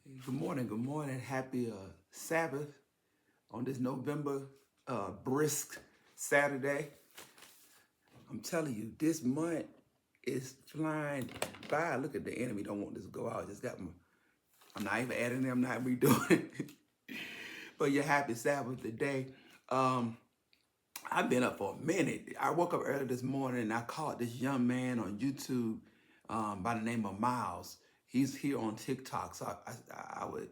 Good morning, good morning. Happy Sabbath on this November brisk Saturday. I'm telling you, this month is flying by. Look at the enemy, don't want this to go out. Just got my, I'm not even adding them, I'm not redoing it. But yeah, happy Sabbath today. Um, I've been up for a minute. I woke up early this morning and I caught this young man on YouTube by the name of Miles. He's here on TikTok, so I would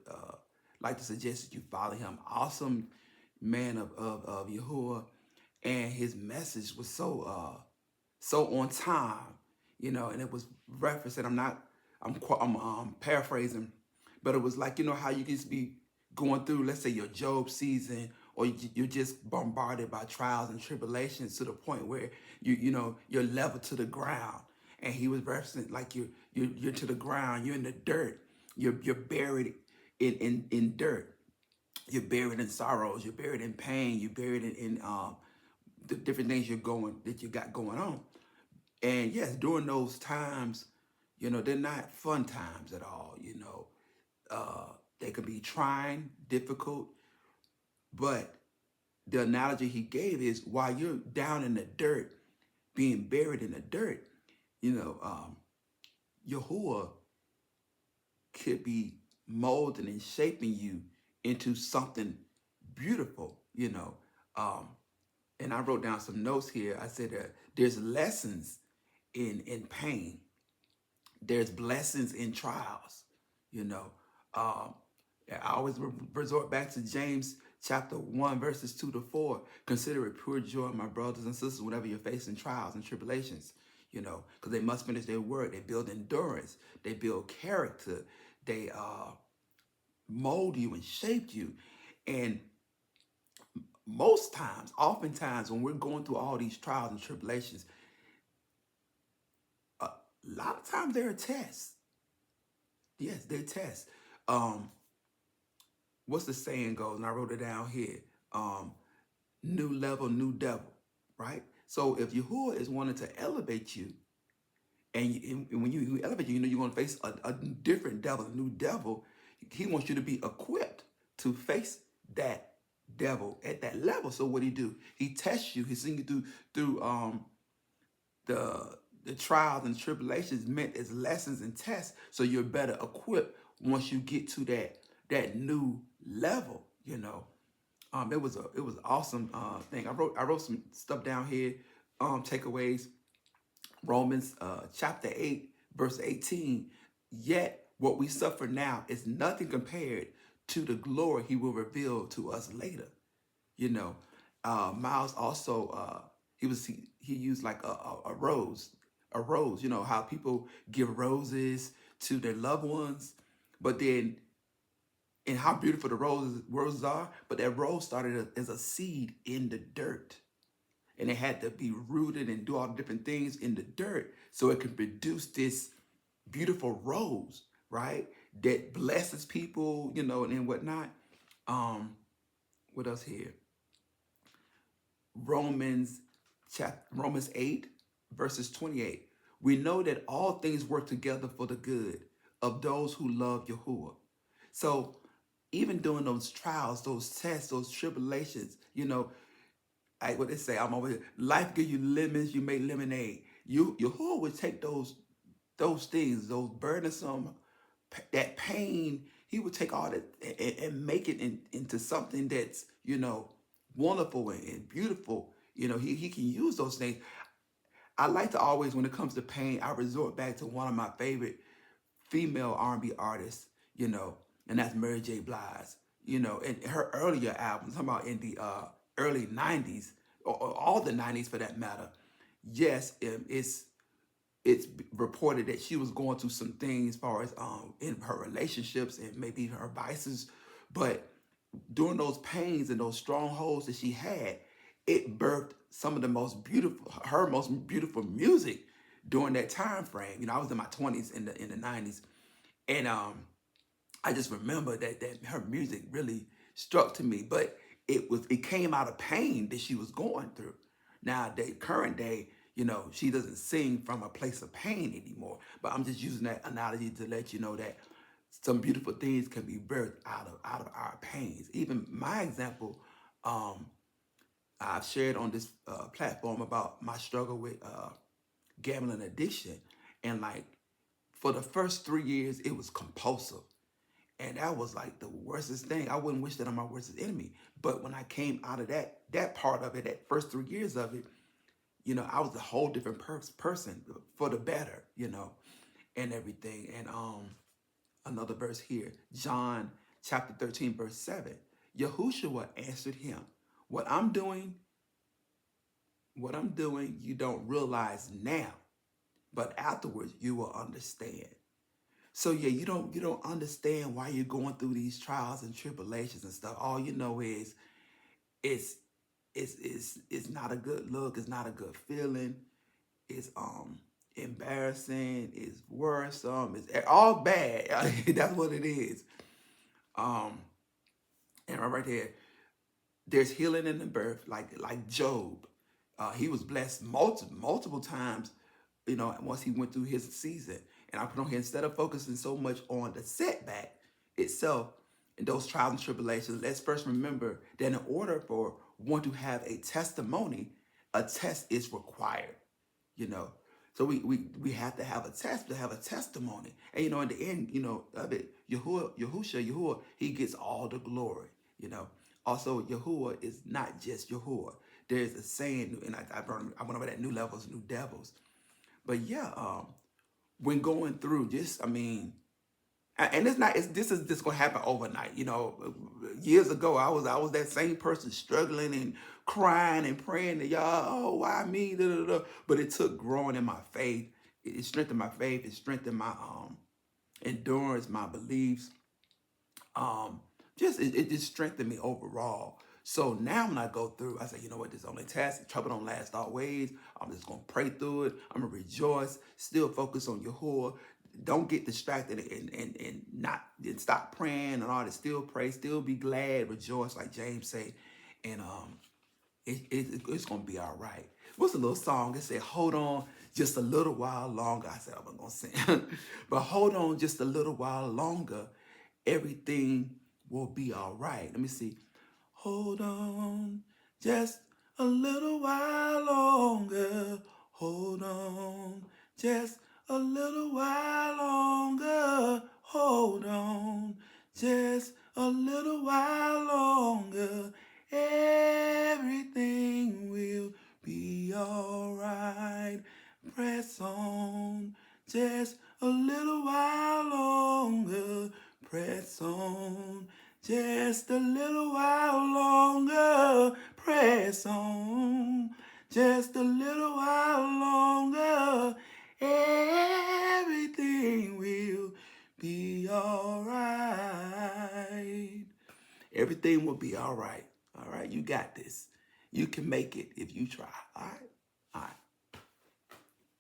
like to suggest that you follow him. Awesome man of Yahuwah, and his message was so on time, and it was referencing. I'm paraphrasing, but it was like how you just be going through, let's say your Job season, or you're just bombarded by trials and tribulations to the point where you're level to the ground, and he was referencing like you're to the ground, you're in the dirt, you're buried in dirt, you're buried in sorrows, you're buried in pain, you're buried in the different things that you got going on. And yes, during those times, they're not fun times at all. They can be trying, difficult, but the analogy he gave is while you're down in the dirt, being buried in the dirt, you know, um, Yahuwah could be molding and shaping you into something beautiful. Um, and I wrote down some notes here. I said there's lessons in pain. There's blessings in trials. You know, um, I always resort back to James chapter 1, verses 2 to 4. Consider it pure joy, my brothers and sisters, whenever you're facing trials and tribulations, because they must finish their work. They build endurance, they build character, they mold you and shape you. And most times, oftentimes, when we're going through all these trials and tribulations, a lot of times they're a test. Yes, they're tests. Um, what's the saying goes? And I wrote it down here. Um, New level, new devil, right? So if Yahuwah is wanting to elevate you, and when you elevate you, you're going to face a different devil, a new devil. He wants you to be equipped to face that devil at that level. So what he do? He tests you. He sends you through the trials and tribulations meant as lessons and tests, so you're better equipped once you get to that new level. It was awesome thing. I wrote some stuff down here. Takeaways. Romans chapter 8, verse 18. Yet what we suffer now is nothing compared to the glory he will reveal to us later. You know, Miles also he used like a rose, a rose. You know how people give roses to their loved ones, but then and how beautiful the roses are. But that rose started as a seed in the dirt, and it had to be rooted and do all the different things in the dirt so it could produce this beautiful rose, right? That blesses people, and whatnot. Um, what else here? Romans 8, verses 28. We know that all things work together for the good of those who love Yahuwah. So even during those trials, those tests, those tribulations, what they say, I'm over here. Life give you lemons, you make lemonade. Yahuwah would take those things, those burdensome, that pain. He would take all that and make it into something that's wonderful and beautiful. He can use those things. I like to always, when it comes to pain, I resort back to one of my favorite female R&B artists, and that's Mary J. Blige. And her earlier albums, I'm talking about in the early '90s, or all the '90s for that matter. Yes, it's reported that she was going through some things as far as in her relationships and maybe her vices, but during those pains and those strongholds that she had, it birthed some of her most beautiful music during that time frame. I was in my 20s in the '90s, and I just remember that her music really struck to me, but it came out of pain that she was going through. Now, the current day, she doesn't sing from a place of pain anymore. But I'm just using that analogy to let you know that some beautiful things can be birthed out of our pains. Even my example, I've shared on this platform about my struggle with gambling addiction, and like for the first 3 years, it was compulsive. And that was like the worstest thing. I wouldn't wish that on my worst enemy. But when I came out of that part of it, that first 3 years of it, I was a whole different person for the better, and everything. And another verse here, John chapter 13, verse 7. Yahushua answered him, What I'm doing, you don't realize now, but afterwards you will understand. So yeah, you don't understand why you're going through these trials and tribulations and stuff. All you know is it's it's not a good look, it's not a good feeling, it's embarrassing, it's worrisome, it's all bad. That's what it is. Um and right there, there's healing in the birth, like Job. He was blessed multiple times, once he went through his season. And I put on here, instead of focusing so much on the setback itself and those trials and tribulations, let's first remember that in order for one to have a testimony, a test is required. you know. So we have to have a test to have a testimony. And in the end, of it, Yahushua, he gets all the glory, Also, Yahuwah is not just Yahuwah. There's a saying, and I went over that new levels, new devils. But yeah, when going through this, and this is just gonna happen overnight. Years ago, I was that same person struggling and crying and praying to y'all, oh, why me? Da, da, da. But it took growing in my faith. It strengthened my faith. It strengthened my endurance, my beliefs. It just strengthened me overall. So now when I go through, I say, you know what, this is only a test. Trouble don't last always. I'm just gonna pray through it. I'm gonna rejoice. Still focus on Yahuwah. Don't get distracted and stop praying and all that. Still pray. Still be glad. Rejoice, like James say. And it's gonna be all right. What's a little song? It said, "Hold on just a little while longer." I said I wasn't gonna sing, but hold on just a little while longer. Everything will be all right. Let me see. Hold on just a little while longer. Hold on just a little while longer. Hold on just a little while longer. Everything will be all right. Press on just a little while longer. Press on just a little while longer. Press on just a little while longer. Everything will be all right. Everything will be all right. All right, you got this. You can make it if you try. All right. All right.